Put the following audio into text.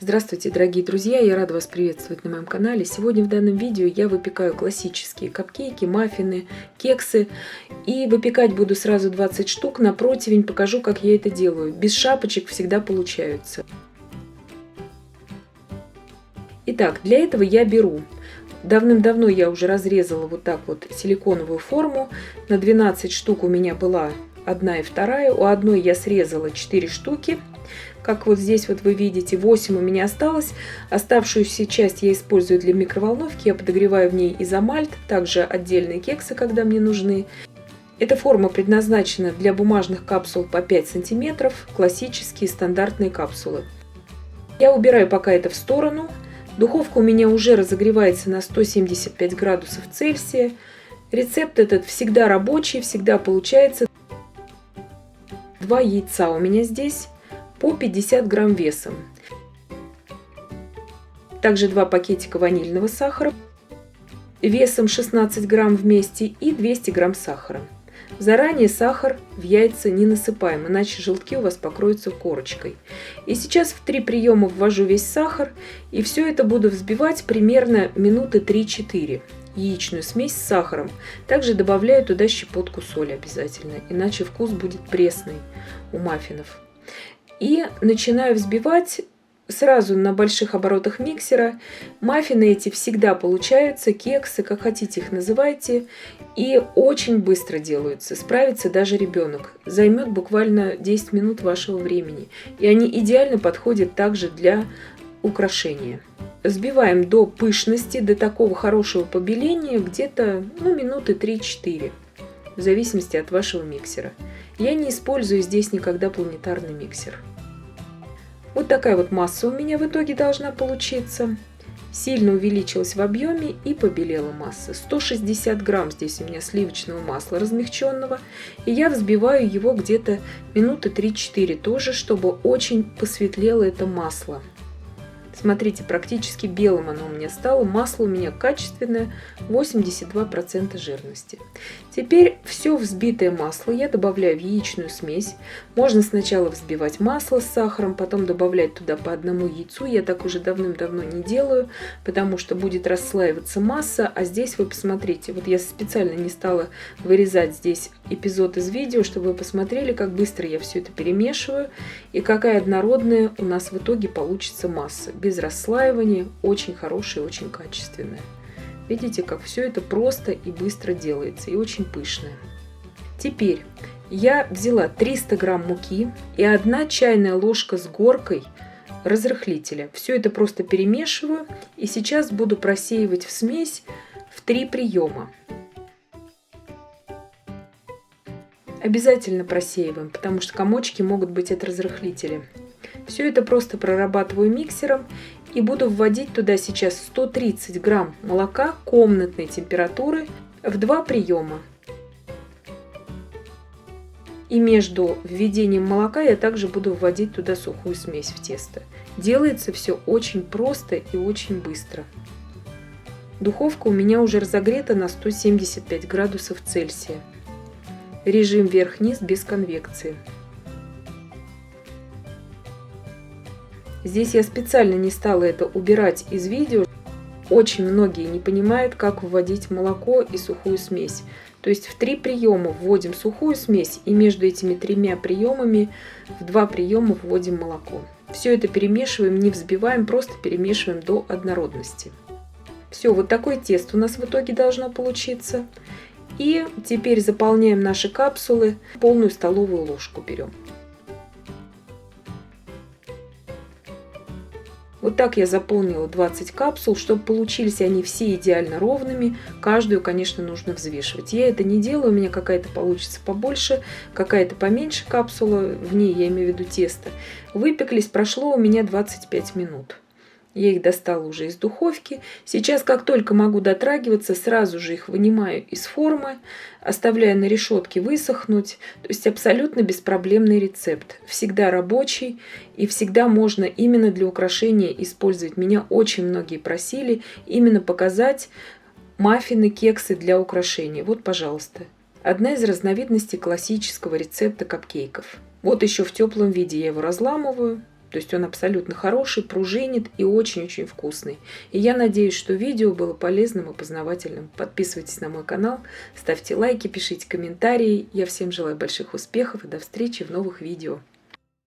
Здравствуйте, дорогие друзья! Я рада вас приветствовать на моем канале. Сегодня в данном видео я выпекаю классические капкейки, маффины, кексы. И выпекать буду сразу 20 штук на противень. Покажу, как я это делаю. Без шапочек всегда получаются. Итак, для этого я беру. Давным-давно я уже разрезала вот так вот силиконовую форму. На 12 штук у меня была одна и вторая. У одной я срезала 4 штуки. Как вот здесь вот вы видите, 8 у меня осталось. Оставшуюся часть я использую для микроволновки. Я подогреваю в ней изомальт, также отдельные кексы, когда мне нужны. Эта форма предназначена для бумажных капсул по 5 сантиметров, классические стандартные капсулы. Я убираю пока это в сторону. Духовка у меня уже разогревается на 175 градусов Цельсия. Рецепт этот всегда рабочий, всегда получается. 2 яйца у меня здесь по 50 грамм весом. Также 2 пакетика ванильного сахара весом 16 грамм вместе и 200 грамм сахара. Заранее сахар в яйца не насыпаем, иначе желтки у вас покроются корочкой. И сейчас в 3 приема ввожу весь сахар, и все это буду взбивать примерно минуты 3-4. Яичную смесь с сахаром. Также добавляю туда щепотку соли обязательно, иначе вкус будет пресный у маффинов. И начинаю взбивать сразу на больших оборотах миксера. Маффины эти всегда получаются, кексы, как хотите их называйте. И очень быстро делаются. Справится даже ребенок. Займет буквально 10 минут вашего времени. И они идеально подходят также для украшения. Взбиваем до пышности, до такого хорошего побеления, где-то минуты 3-4. В зависимости от вашего миксера. Я не использую здесь никогда планетарный миксер. Вот такая вот масса у меня в итоге должна получиться. Сильно увеличилась в объеме и побелела масса. 160 грамм здесь у меня сливочного масла размягченного. И я взбиваю его где-то минуты 3-4 тоже, чтобы очень посветлело это масло. Смотрите, практически белым оно у меня стало. Масло у меня качественное, 82% жирности. Теперь все взбитое масло я добавляю в яичную смесь. Можно сначала взбивать масло с сахаром, потом добавлять туда по одному яйцу. Я так уже давным-давно не делаю, потому что будет расслаиваться масса. А здесь вы посмотрите, вот я специально не стала вырезать здесь эпизод из видео, чтобы вы посмотрели, как быстро я все это перемешиваю и какая однородная у нас в итоге получится масса. Без расслаивания, очень хорошая, очень качественная. Видите, как все это просто и быстро делается, и очень пышное. Теперь я взяла 300 грамм муки и 1 чайная ложка с горкой разрыхлителя. Все это просто перемешиваю и сейчас буду просеивать в смесь в 3 приема. Обязательно просеиваем, потому что комочки могут быть от разрыхлителя. Все это просто прорабатываю миксером и буду вводить туда сейчас 130 грамм молока комнатной температуры в 2 приема. И между введением молока я также буду вводить туда сухую смесь в тесто. Делается все очень просто и очень быстро. Духовка у меня уже разогрета на 175 градусов Цельсия. Режим вверх-вниз без конвекции. Здесь я специально не стала это убирать из видео. Очень многие не понимают, как вводить молоко и сухую смесь. То есть в 3 приема вводим сухую смесь и между этими 3 приемами в 2 приема вводим молоко. Все это перемешиваем, не взбиваем, просто перемешиваем до однородности. Все, вот такое тесто у нас в итоге должно получиться. И теперь заполняем наши капсулы. Полную столовую ложку берем. Вот так я заполнила 20 капсул, чтобы получились они все идеально ровными. Каждую, конечно, нужно взвешивать. Я это не делаю, у меня какая-то получится побольше, какая-то поменьше капсула, в ней я имею в виду тесто. Выпеклись, прошло у меня 25 минут. Я их достала уже из духовки. Сейчас, как только могу дотрагиваться, сразу же их вынимаю из формы, оставляю на решетке высохнуть. То есть абсолютно беспроблемный рецепт. Всегда рабочий и всегда можно именно для украшения использовать. Меня очень многие просили именно показать маффины, кексы для украшения. Вот, пожалуйста. Одна из разновидностей классического рецепта капкейков. Вот еще в теплом виде я его разламываю. То есть он абсолютно хороший, пружинит и очень-очень вкусный. И я надеюсь, что видео было полезным и познавательным. Подписывайтесь на мой канал, ставьте лайки, пишите комментарии. Я всем желаю больших успехов и до встречи в новых видео.